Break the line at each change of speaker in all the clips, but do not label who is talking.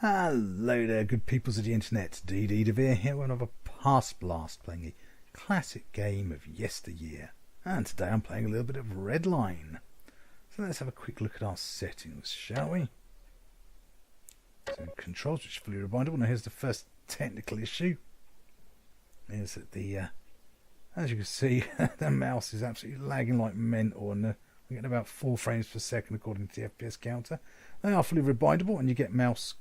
Hello there, good peoples of the internet. DD DeVere here with another Past Blast, playing a classic game of yesteryear. And today I'm playing a little bit of Redline. So let's have a quick look at our settings, shall we? So controls, which is fully rewindable. Now here's the first technical issue. Is that the, as you can see, the mouse is absolutely lagging like mental, and we're getting about 4 frames per second according to the FPS counter. They are fully rewindable, and you get mouse,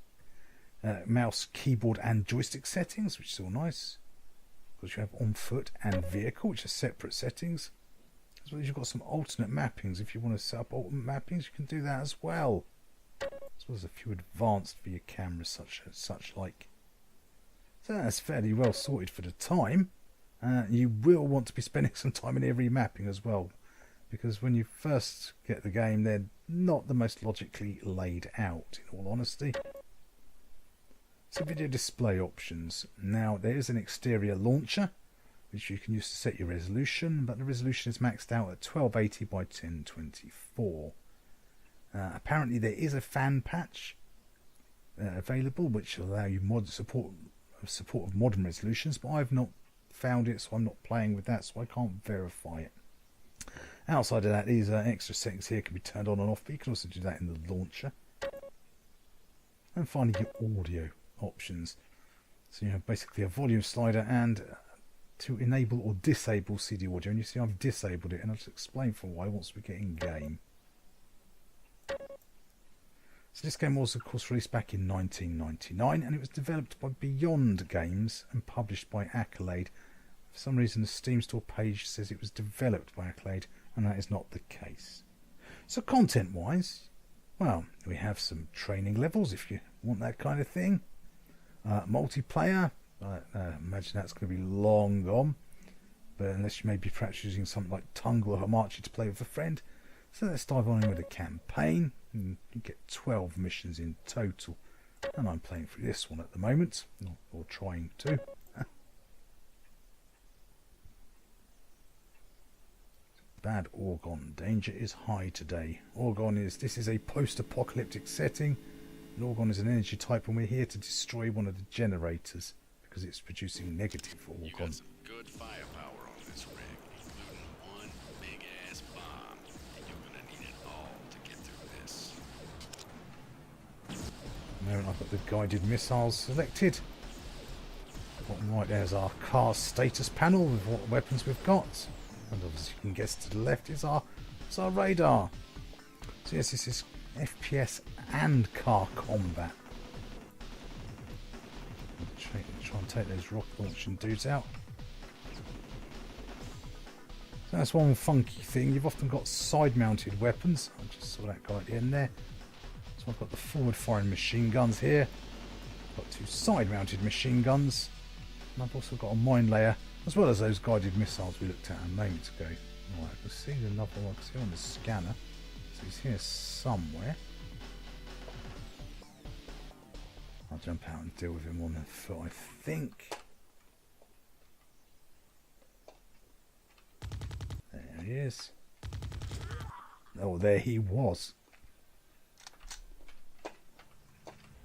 keyboard and joystick settings, which is all nice. Because you have on foot and vehicle, which are separate settings. As well as you've got some alternate mappings. If you want to set up alternate mappings, you can do that as well. As well as a few advanced for your cameras, such like. So that's fairly well sorted for the time. You will want to be spending some time in every mapping as well, because when you first get the game, they're not the most logically laid out, in all honesty. So video display options. Now there is an exterior launcher which you can use to set your resolution, but the resolution is maxed out at 1280 by 1024. Apparently there is a fan patch available which will allow you support of modern resolutions, but I've not found it, so I'm not playing with that, so I can't verify it. Outside of that, these extra settings here can be turned on and off, but you can also do that in the launcher. And finally your audio options. So you have basically a volume slider and to enable or disable CD audio, and you see I've disabled it, and I'll just explain for why once we get in game. So this game was of course released back in 1999, and it was developed by Beyond Games and published by Accolade. For some reason the Steam store page says it was developed by Accolade, and that is not the case. So content wise, well, we have some training levels if you want that kind of thing. Multiplayer, I imagine that's going to be long gone, but unless you may be perhaps using something like Tungle or Hamachi to play with a friend. So let's dive on in with a campaign, and you get 12 missions in total, and I'm playing through this one at the moment, or trying to. Bad Orgon. Danger is high today. This is a post-apocalyptic setting. And Orgon is an energy type, and we're here to destroy one of the generators because it's producing negative Orgon.
You got some good firepower on this rig, including one big ass bomb. You're gonna need it all to get through this.
There, I've got the guided missiles selected. Bottom right there's our car status panel with what weapons we've got. And obviously you can guess to the left is our radar. So yes, this is FPS and car combat. Try and take those rocket launching dudes out. So that's one funky thing. You've often got side mounted weapons. I just saw that guy at the end there. So I've got the forward firing machine guns here. I've got 2 side mounted machine guns. And I've also got a mine layer, as well as those guided missiles we looked at a moment ago. Right, let's see another one. I can see on the scanner. So he's here somewhere. I'll jump out and deal with him on the foot, I think. There he is. Oh, there he was.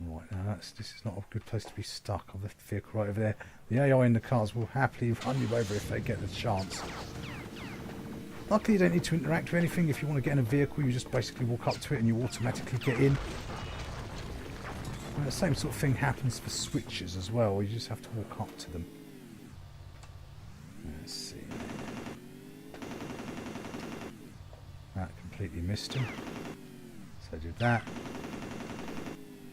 Right, now this is not a good place to be stuck. I've left the vehicle right over there. The AI in the cars will happily run you over if they get the chance. Luckily you don't need to interact with anything. If you want to get in a vehicle, you just basically walk up to it and you automatically get in. And the same sort of thing happens for switches as well. You just have to walk up to them. Let's see. That completely missed him. So I did that.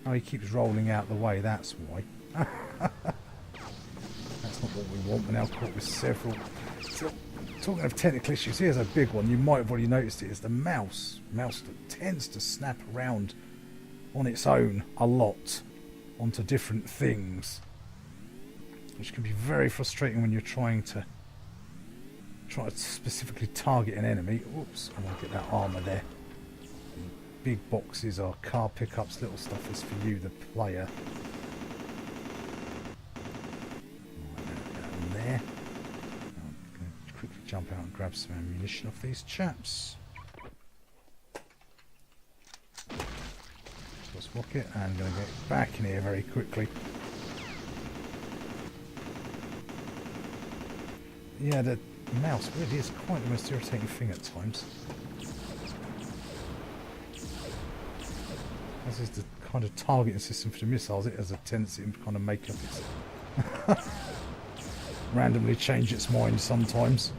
Oh, he keeps rolling out the way, that's why. That's not what we want. We're now caught with several. So, talking of technical issues, here's a big one. You might have already noticed it. Is the mouse. Mouse that tends to snap around on its own a lot onto different things, which can be very frustrating when you're trying to specifically target an enemy. Oops, I want to get that armour there. Big boxes are car pickups, little stuff is for you, the player. Down there. I'm going to quickly jump out and grab some ammunition off these chaps. rocket, and I'm going to get back in here very quickly. Yeah, the mouse really is quite the most irritating thing at times. As is the kind of targeting system for the missiles, it has a tendency to kind of make up its... randomly change its mind sometimes.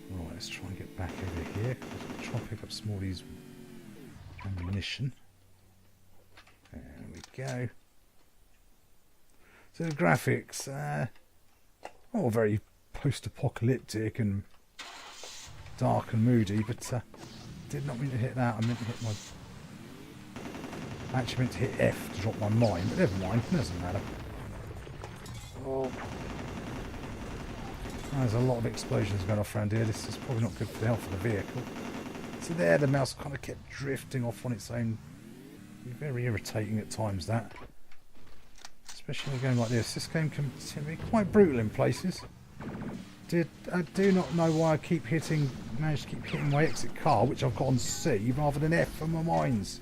Right, let's try and get back over here. Let's try and pick up some more of these ammunition. There we go. So the graphics, all very post-apocalyptic and dark and moody, but did not mean to hit that. I meant to hit my... I actually meant to hit F to drop my mine, but never mind, it doesn't matter. Oh. There's a lot of explosions going off around here. This is probably not good for the health of the vehicle. So there, the mouse kind of kept drifting off on its own. Very irritating at times, that. Especially in a game like this. This game can be quite brutal in places. I do not know why I managed to keep hitting my exit car, which I've got on C, rather than F for my mines.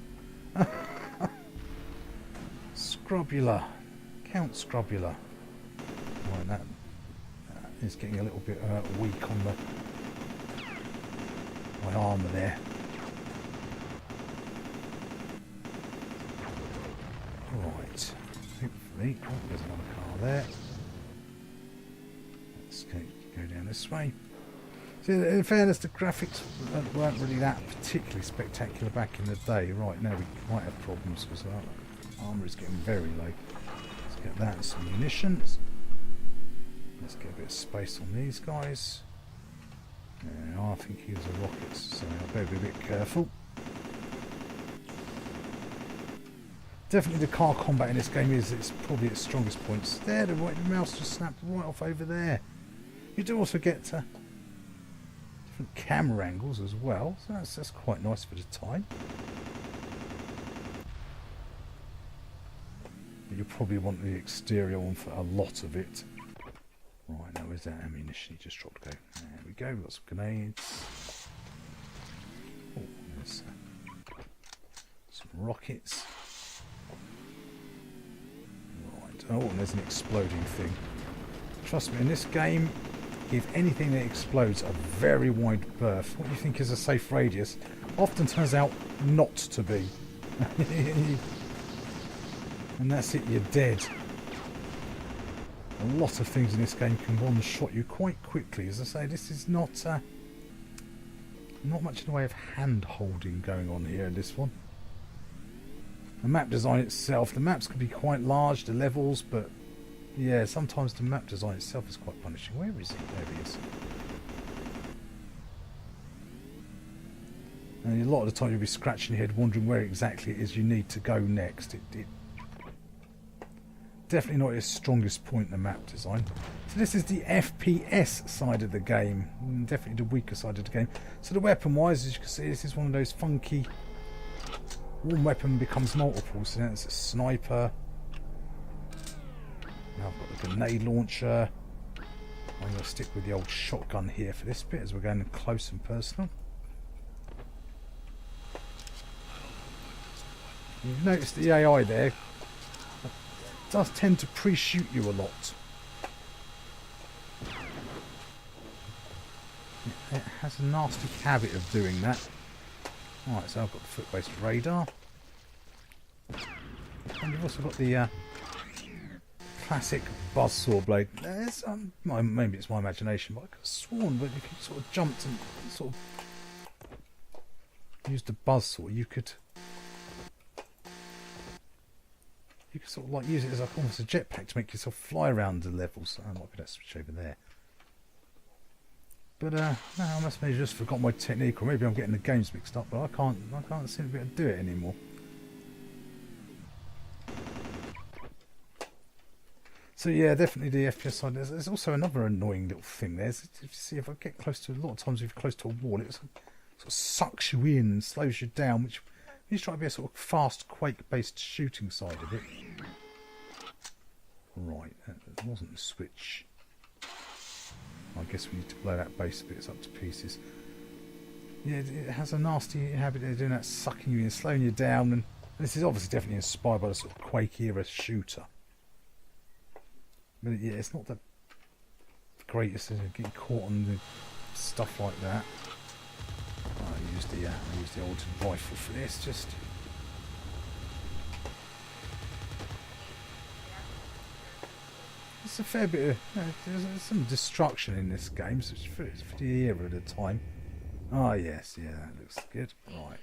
Scrobula. Count Scrobula. Right, that is getting a little bit weak on my armour there. Right. Hopefully. Oh, there's another car there. Let's go down this way. So in fairness, the graphics weren't really that particularly spectacular back in the day. Right now we might have problems because our armour is getting very low. Let's get that and some munitions. Let's get a bit of space on these guys. Yeah, I think these are rockets, so I better be a bit careful. Definitely the car combat in this game is probably its strongest points. There, the mouse just snapped right off over there. You do also get different camera angles as well, so that's quite nice for the time. But you probably want the exterior one for a lot of it. Right, now where's that ammunition he just dropped? Go. There we go, we've got some grenades. Oh, there's some rockets. Right, oh, and there's an exploding thing. Trust me, in this game, give anything that explodes a very wide berth. What you think is a safe radius often turns out not to be. And that's it, you're dead. A lot of things in this game can one-shot you quite quickly. As I say, this is not much in the way of hand-holding going on here in this one. The map design itself, the maps can be quite large, the levels, but yeah, sometimes the map design itself is quite punishing. Where is he? There he is. And a lot of the time you'll be scratching your head wondering where exactly it is you need to go next. It definitely not his strongest point in the map design. So this is the FPS side of the game. Definitely the weaker side of the game. So the weapon wise, as you can see, this is one of those funky... One weapon becomes multiple. So now it's a sniper. Now I've got the grenade launcher. I'm going to stick with the old shotgun here for this bit as we're going close and personal. You've noticed the AI there does tend to pre-shoot you a lot. It has a nasty habit of doing that. Alright, so I've got the foot-based radar. And you've also got the classic buzzsaw blade. There's, maybe it's my imagination, but I could have sworn that if you sort of jumped and sort of used the buzzsaw, you could sort of like use it as like almost a jetpack to make yourself fly around the levels. So I might be able to switch over there. But no, I must have just forgot my technique, or maybe I'm getting the games mixed up. But I can't seem to be able to do it anymore. So yeah, definitely the FPS side. There's also another annoying little thing. If you see, if I get close to a lot of times, if you're close to a wall, it sort of sucks you in and slows you down, which you try to be a sort of fast Quake-based shooting side of it. Right, that wasn't the switch. I guess we need to blow that base bits up to pieces. Yeah, it has a nasty habit of doing that, sucking you in, slowing you down, and this is obviously definitely inspired by the sort of Quake era shooter. But yeah, it's not the greatest at getting caught on the stuff like that. I used the old rifle for this. Just there's a fair bit of there's some destruction in this game. So it's for the era at the time. Ah, yes, yeah, that looks good. Right.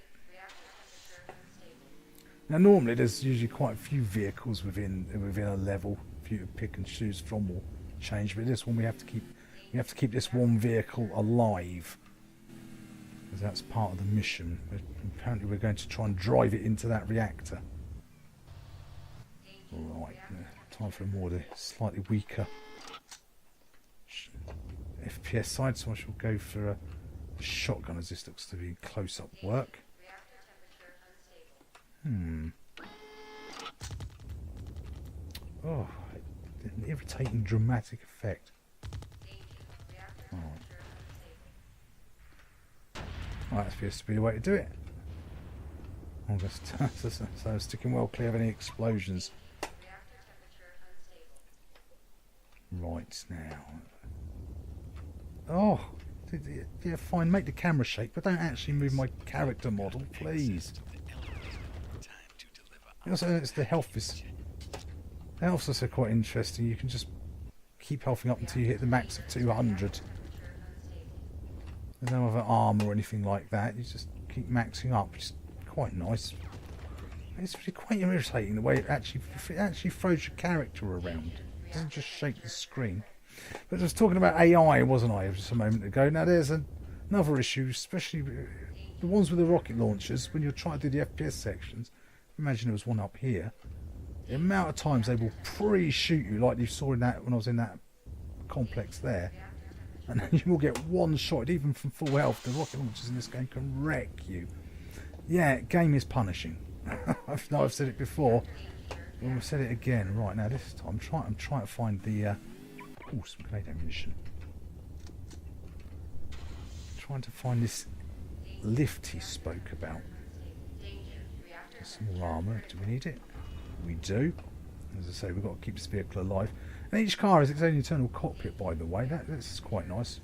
Now, normally there's usually quite a few vehicles within a level for you to pick and choose from or change. But this one we have to keep this one vehicle alive, because that's part of the mission. Apparently, we're going to try and drive it into that reactor. Right, time for a more slightly weaker FPS side, so I shall go for a shotgun, as this looks to be close-up work. Oh, an irritating dramatic effect. Oh. Right, that appears to be the way to do it. So sticking well clear of any explosions. Right now. Oh, yeah, fine. Make the camera shake, but don't actually move my character model, please. Also, it's the health. The health's also quite interesting. You can just keep healthing up until you hit the max of 200. There's no other armor or anything like that. You just keep maxing up. It's quite nice. It's really quite irritating the way it actually throws your character around. It doesn't just shake the screen. But I was talking about AI, wasn't I, just a moment ago. Now there's another issue, especially the ones with the rocket launchers. When you're trying to do the FPS sections, imagine there was one up here. The amount of times they will pre-shoot you, like you saw in that when I was in that complex there, and then you will get one shot, even from full health. The rocket launchers in this game can wreck you. Yeah, game is punishing. I've said it before. We'll said it again. Right now, this time I'm trying to find the some grenade ammunition. Trying to find this lift he spoke about. Some more armour. Do we need it? We do. As I say, we've got to keep this vehicle alive. And each car has its own internal cockpit, by the way. That's quite nice.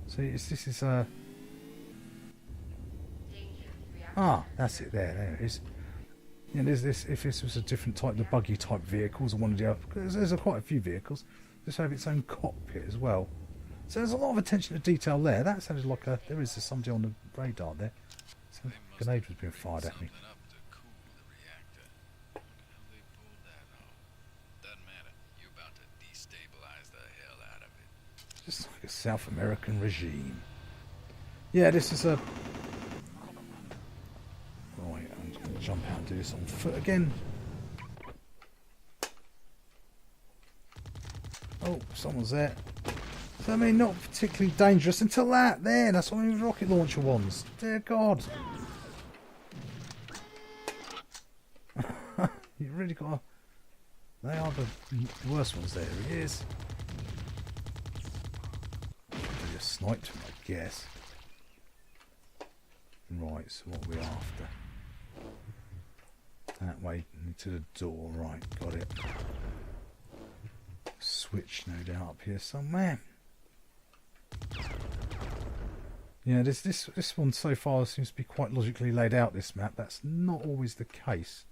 So this is that's it there. There it is. Yeah, there's this. If this was a different type, the buggy type vehicles, or one of the other, because there's quite a few vehicles. This have its own cockpit as well. So there's a lot of attention to detail there. That sounded like there is somebody on the radar there. Some grenade was being fired at me. Just like a South American regime. Yeah, this is a... Right, I'm just going to jump out and do this on foot again. Oh, someone's there. So, I mean, not particularly dangerous until that. There, that's what I mean with rocket launcher ones. Dear God. You really got to... They are the worst ones there. He is. Just sniped him, I guess. Right, so what are we after? That way into the door. Right, got it. Switch, no doubt, up here somewhere. Yeah, this one so far seems to be quite logically laid out, this map. That's not always the case.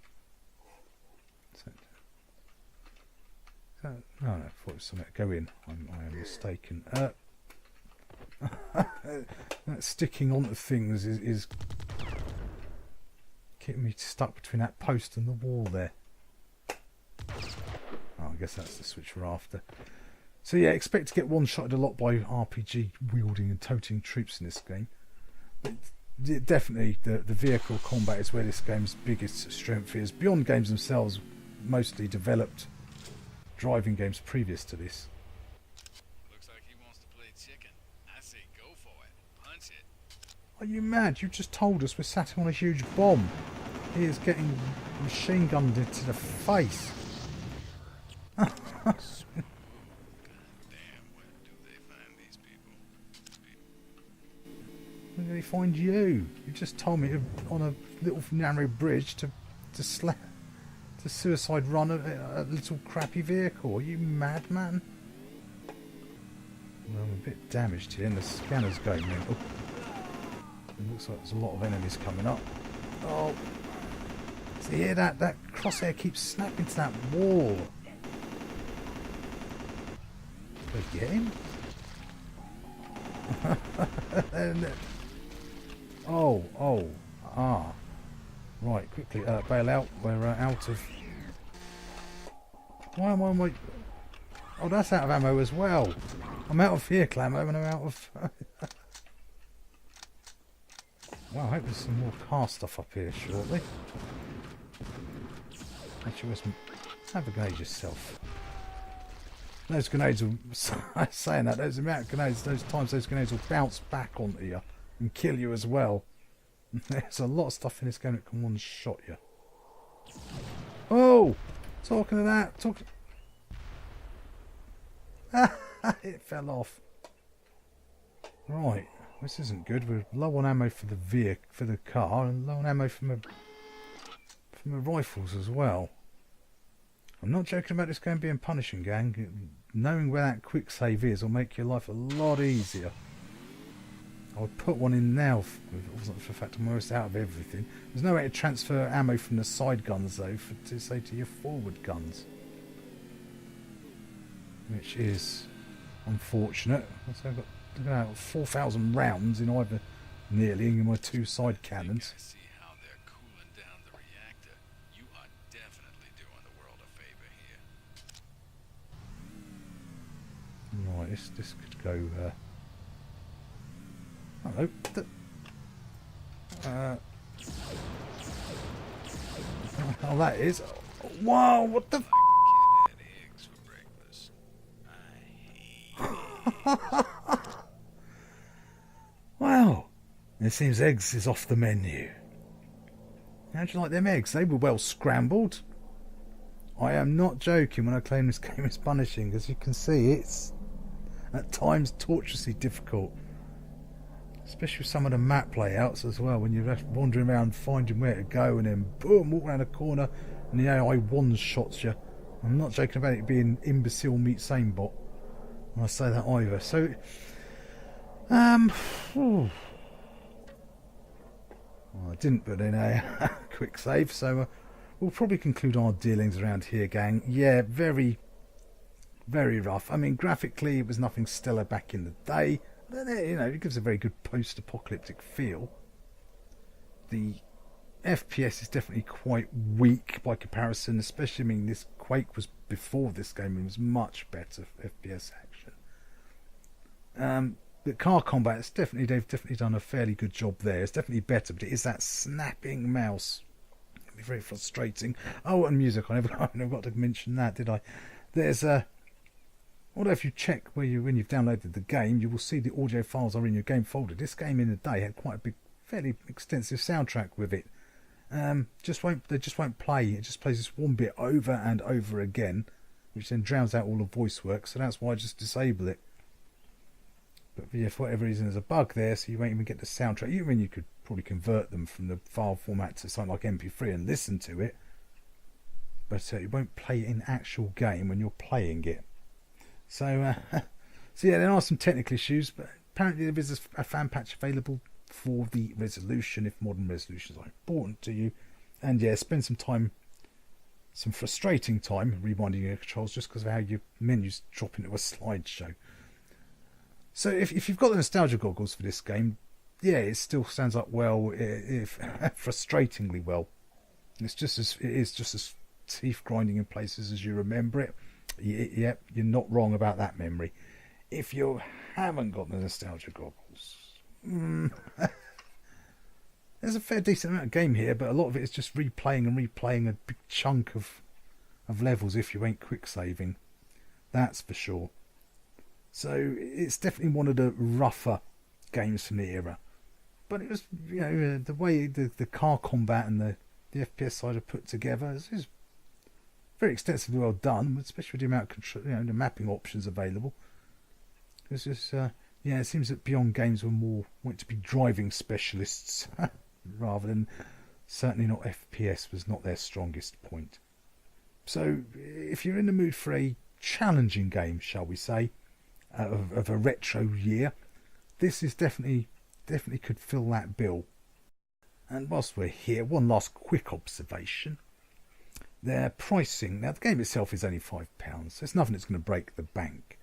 No, I thought it was something to go in. I am mistaken. That sticking onto things is keeping me stuck between that post and the wall there. Oh, I guess that's the switch we're after. So yeah, expect to get one-shotted a lot by RPG wielding and toting troops in this game. But definitely the vehicle combat is where this game's biggest strength is. Beyond games themselves, mostly developed driving games previous to this.
Looks like he wants to play chicken. I say go for it. Punch it.
Are you mad? You just told us we're sat on a huge bomb. He is getting machine gunned into the face. Where did he find you? You just told me to, on a little narrow bridge to suicide run a little crappy vehicle. Are you mad, man? Well, I'm a bit damaged here and the scanner's going mental. It looks like there's a lot of enemies coming up. Oh! So yeah, that crosshair keeps snapping to that wall. Did I get him? Right, quickly, bail out. We're out of... Why am I... Oh, that's out of ammo as well. I'm out of vehicle ammo and I'm out of... Wow, I hope there's some more car stuff up here shortly. Actually, have a grenade yourself. Those grenades will... saying that, those amount of grenades, those times those grenades will bounce back onto you and kill you as well. There's a lot of stuff in this game that can one-shot you. Oh! Talking of that, it fell off. Right, this isn't good. We're low on ammo for the vehicle, for the car, and low on ammo from the rifles as well. I'm not joking about this game being punishing, gang. Knowing where that quick save is will make your life a lot easier. I would put one in now if it wasn't for the fact I'm almost out of everything. There's no way to transfer ammo from the side guns though, to your forward guns. Which is unfortunate. So I've got 4,000 rounds in either nearly in my two side cannons.
See how they're cooling down the reactor. You are definitely doing the world a favor here.
Right, this could go... Hello. Oh, that is... Wow, what the...
Kid had eggs for breakfast. I hate
Wow. It seems eggs is off the menu. How'd you like them eggs? They were well scrambled. I am not joking when I claim this game is punishing. As you can see, it's at times torturously difficult. Especially with some of the map layouts as well, when you're wandering around finding where to go and then boom, walk around a corner and the AI one-shots you. I'm not joking about it being imbecile meets samebot when I say that either. So, well, I didn't put in a quick save, so we'll probably conclude our dealings around here, gang. Yeah, very, very rough. I mean, graphically, it was nothing stellar back in the day. You know, it gives a very good post-apocalyptic feel. The FPS is definitely quite weak by comparison, especially, I mean, this Quake was before this game, it was much better FPS action. The car combat, they've definitely done a fairly good job there. It's definitely better, but it is that snapping mouse. It can be very frustrating. Oh, and music, I never got to mention that, did I? There's a... Although if you check when you've downloaded the game, you will see the audio files are in your game folder. This game in the day had quite a big, fairly extensive soundtrack with it. They just won't play. It just plays this one bit over and over again, which then drowns out all the voice work. So that's why I just disable it. But yeah, for whatever reason, there's a bug there, so you won't even get the soundtrack. You could probably convert them from the file format to something like MP3 and listen to it, but it won't play in actual game when you're playing it. So yeah, there are some technical issues, but apparently there is a fan patch available for the resolution, if modern resolutions are important to you. And yeah, spend some frustrating time rewinding your controls just because of how your menus drop into a slideshow. So if you've got the nostalgia goggles for this game, yeah, it still stands up well, if frustratingly well. It is just as teeth grinding in places as you remember it. Yep, you're not wrong about that memory. If you haven't got the nostalgia goggles, there's a fair decent amount of game here, but a lot of it is just replaying a big chunk of levels if you ain't quick saving. That's for sure. So it's definitely one of the rougher games from the era. But it was, the way the car combat and the FPS side are put together is very extensively well done, especially with the amount of control, the mapping options available. It's just Yeah, it seems that Beyond Games were more went to be driving specialists rather than, certainly not FPS was not their strongest point. So if you're in the mood for a challenging game, shall we say, of a retro year, this is definitely could fill that bill. And whilst we're here, one last quick observation. Their pricing, now the game itself is only £5, so it's nothing that's going to break the bank.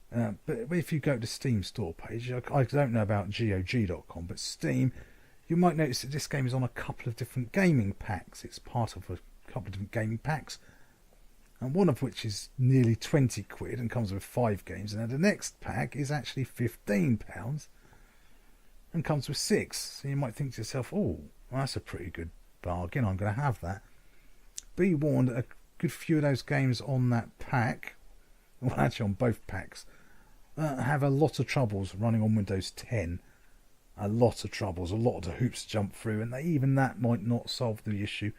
But if you go to the Steam store page, I don't know about GOG.com, but Steam, you might notice that this game is on a couple of different gaming packs. It's part of a couple of different gaming packs, and one of which is nearly £20 and comes with 5 games, and then the next pack is actually £15 and comes with 6. So you might think to yourself, oh, well, that's a pretty good bargain, I'm going to have that. Be warned, a good few of those games on that pack, well actually on both packs, have a lot of troubles running on Windows 10. A lot of troubles, a lot of hoops to jump through, and even that might not solve the issue.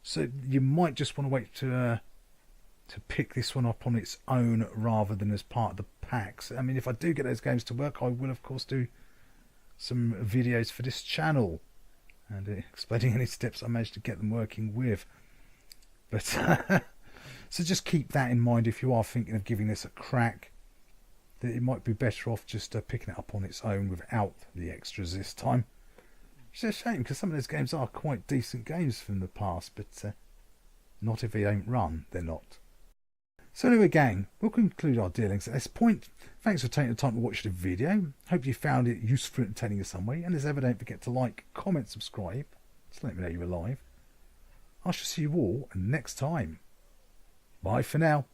So you might just want to wait to pick this one up on its own rather than as part of the packs. I mean, if I do get those games to work, I will of course do some videos for this channel and explaining any steps I managed to get them working with. But so just keep that in mind if you are thinking of giving this a crack, that it might be better off just picking it up on its own without the extras this time. It's a shame because some of those games are quite decent games from the past, but not if they don't run, they're not. So anyway, gang, we'll conclude our dealings at this point. Thanks for taking the time to watch the video. Hope you found it useful and entertaining in some way. And as ever, don't forget to like, comment, subscribe to let me know you're alive. I shall see you all next time. Bye for now.